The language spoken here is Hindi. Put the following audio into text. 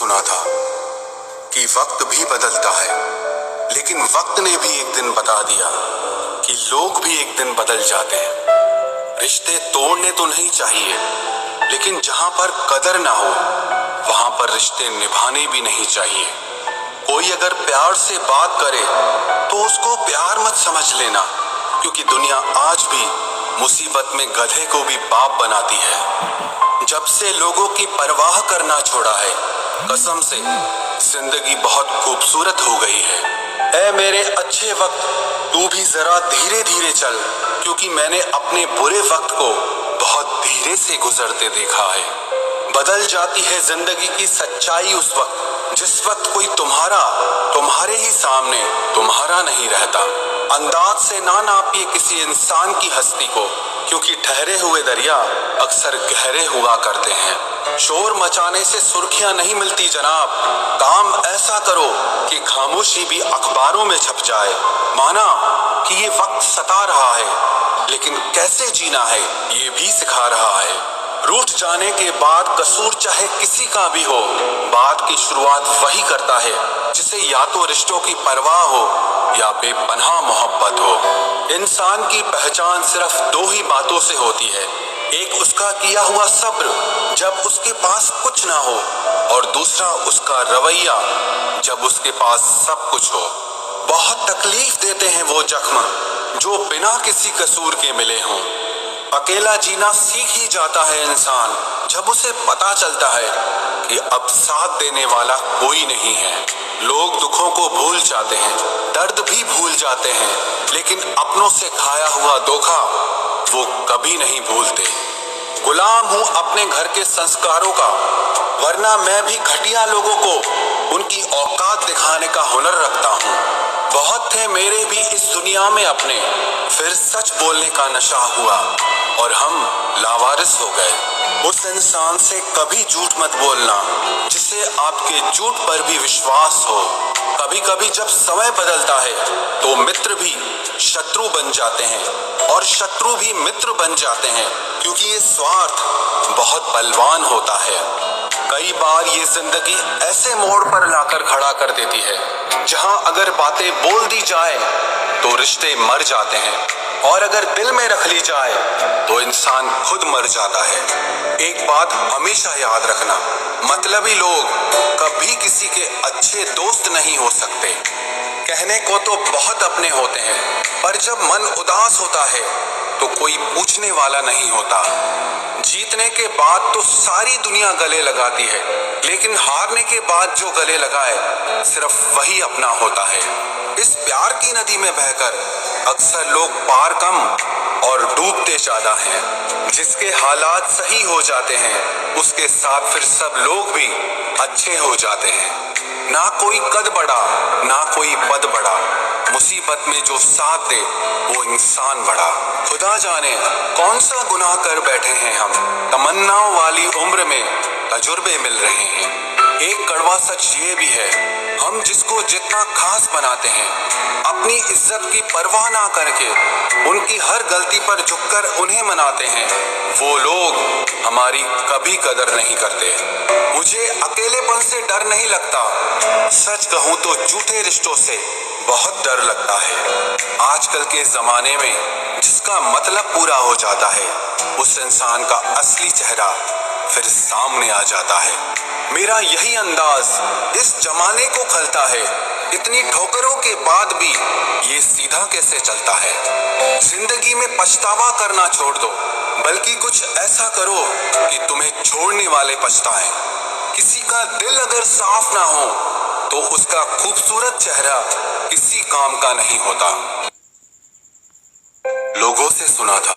सुना था कि वक्त भी बदलता है, लेकिन वक्त ने भी एक दिन बता दिया कि लोग भी एक दिन बदल जाते हैं। रिश्ते तोड़ने तो नहीं चाहिए, लेकिन जहां पर कदर ना हो वहां पर रिश्ते निभाने भी नहीं चाहिए। कोई अगर प्यार से बात करे तो उसको प्यार मत समझ लेना, क्योंकि दुनिया आज भी मुसीबत में गधे को भी बाप बनाती है। जब से लोगों की परवाह करना छोड़ा है, कसम से जिंदगी बहुत खूबसूरत हो गई है। ऐ मेरे अच्छे वक्त, तू भी जरा धीरे धीरे चल, क्योंकि मैंने अपने बुरे वक्त को बहुत धीरे से गुजरते देखा है। बदल जाती है जिंदगी की सच्चाई उस वक्त जिस वक्त कोई तुम्हारे ही सामने तुम्हारा नहीं रहता। अंदाज से ना नापिए किसी इंसान की हस्ती को, क्योंकि ठहरे हुए दरिया अक्सर गहरे हुआ करते हैं। शोर मचाने से सुर्खियां नहीं मिलती जनाब, काम ऐसा करो कि खामोशी भी अखबारों में छप जाए। माना कि ये वक्त सता रहा है, लेकिन कैसे जीना है ये भी सिखा रहा है। रूठ जाने के बाद कसूर चाहे किसी का भी हो, बात की शुरुआत वही करता है जिसे या तो रिश्तों की परवाह हो या बेपनाह मोहब्बत हो। इंसान की पहचान सिर्फ दो ही बातों से होती है, एक उसका किया हुआ सब्र जब उसके पास कुछ ना हो, और दूसरा उसका रवैया जब उसके पास सब कुछ हो। बहुत तकलीफ देते हैं वो जख्म जो बिना किसी कसूर के मिले हों। अकेला जीना सीख ही जाता है इंसान जब उसे पता चलता है कि अब साथ देने वाला कोई नहीं है। लोग दुखों को भूल जाते हैं, दर्द भी भूल जाते हैं, लेकिन अपनों से खाया हुआ धोखा वो कभी नहीं भूलते। गुलाम हूँ अपने घर के संस्कारों का, वरना मैं भी घटिया लोगों को उनकी औकात दिखाने का हुनर रखता हूँ। बहुत थे मेरे भी इस दुनिया में अपने, फिर सच बोलने का नशा हुआ और हम लावारिस हो गए। उस इंसान से कभी झूठ मत बोलना जिसे आपके झूठ पर भी विश्वास हो। कभी कभी जब समय बदलता है तो मित्र भी शत्रु बन जाते हैं और शत्रु भी मित्र बन जाते हैं, क्योंकि ये स्वार्थ बहुत बलवान होता है। कई बार ये जिंदगी ऐसे मोड़ पर लाकर खड़ा कर देती है जहां अगर बातें बोल दी जाए तो रिश्ते मर जाते हैं, और अगर दिल में रख ली जाए तो इंसान खुद मर जाता है। एक बात हमेशा याद रखना, मतलबी लोग कभी किसी के अच्छे दोस्त नहीं हो सकते। कहने को तो बहुत अपने होते हैं, पर जब मन उदास होता है तो कोई पूछने वाला नहीं होता। जीतने के बाद तो सारी दुनिया गले लगाती है, लेकिन हारने के बाद जो गले लगाए सिर्फ वही अपना होता है। इस प्यार की नदी में बहकर अक्सर लोग पार कम और डूबते ज्यादा हैं। जिसके हालात सही हो जाते हैं उसके साथ फिर सब लोग भी अच्छे हो जाते हैं। ना कोई कद बड़ा ना कोई बद बड़ा, मुसीबत में जो साथ दे वो इंसान बड़ा। खुदा जाने कौन सा गुनाह कर बैठे हैं हम, तमन्नाओं वाली उम्र में तजुर्बे मिल रहे हैं। एक कड़वा सच ये भी है, हम जिसको जितना खास बनाते हैं, अपनी इज्जत की परवाह ना करके उनकी हर गलती पर झुककर उन्हें मनाते हैं, वो लोग हमारी कभी कदर नहीं करते। मुझे अकेलेपन से डर नहीं लगता, सच कहूं तो झूठे रिश्तों से बहुत डर लगता है। आजकल के जमाने में जिसका मतलब पूरा हो जाता है उस इंसान का असली चेहरा फिर सामने आ जाता है। मेरा यही अंदाज इस जमाने को खलता है, इतनी ठोकरों के बाद भी ये सीधा कैसे चलता है। जिंदगी में पछतावा करना छोड़ दो, बल्कि कुछ ऐसा करो कि तुम्हें छोड़ने वाले पछताएं। किसी का दिल अगर साफ ना हो तो उसका खूबसूरत चेहरा किसी काम का नहीं होता। लोगों से सुना था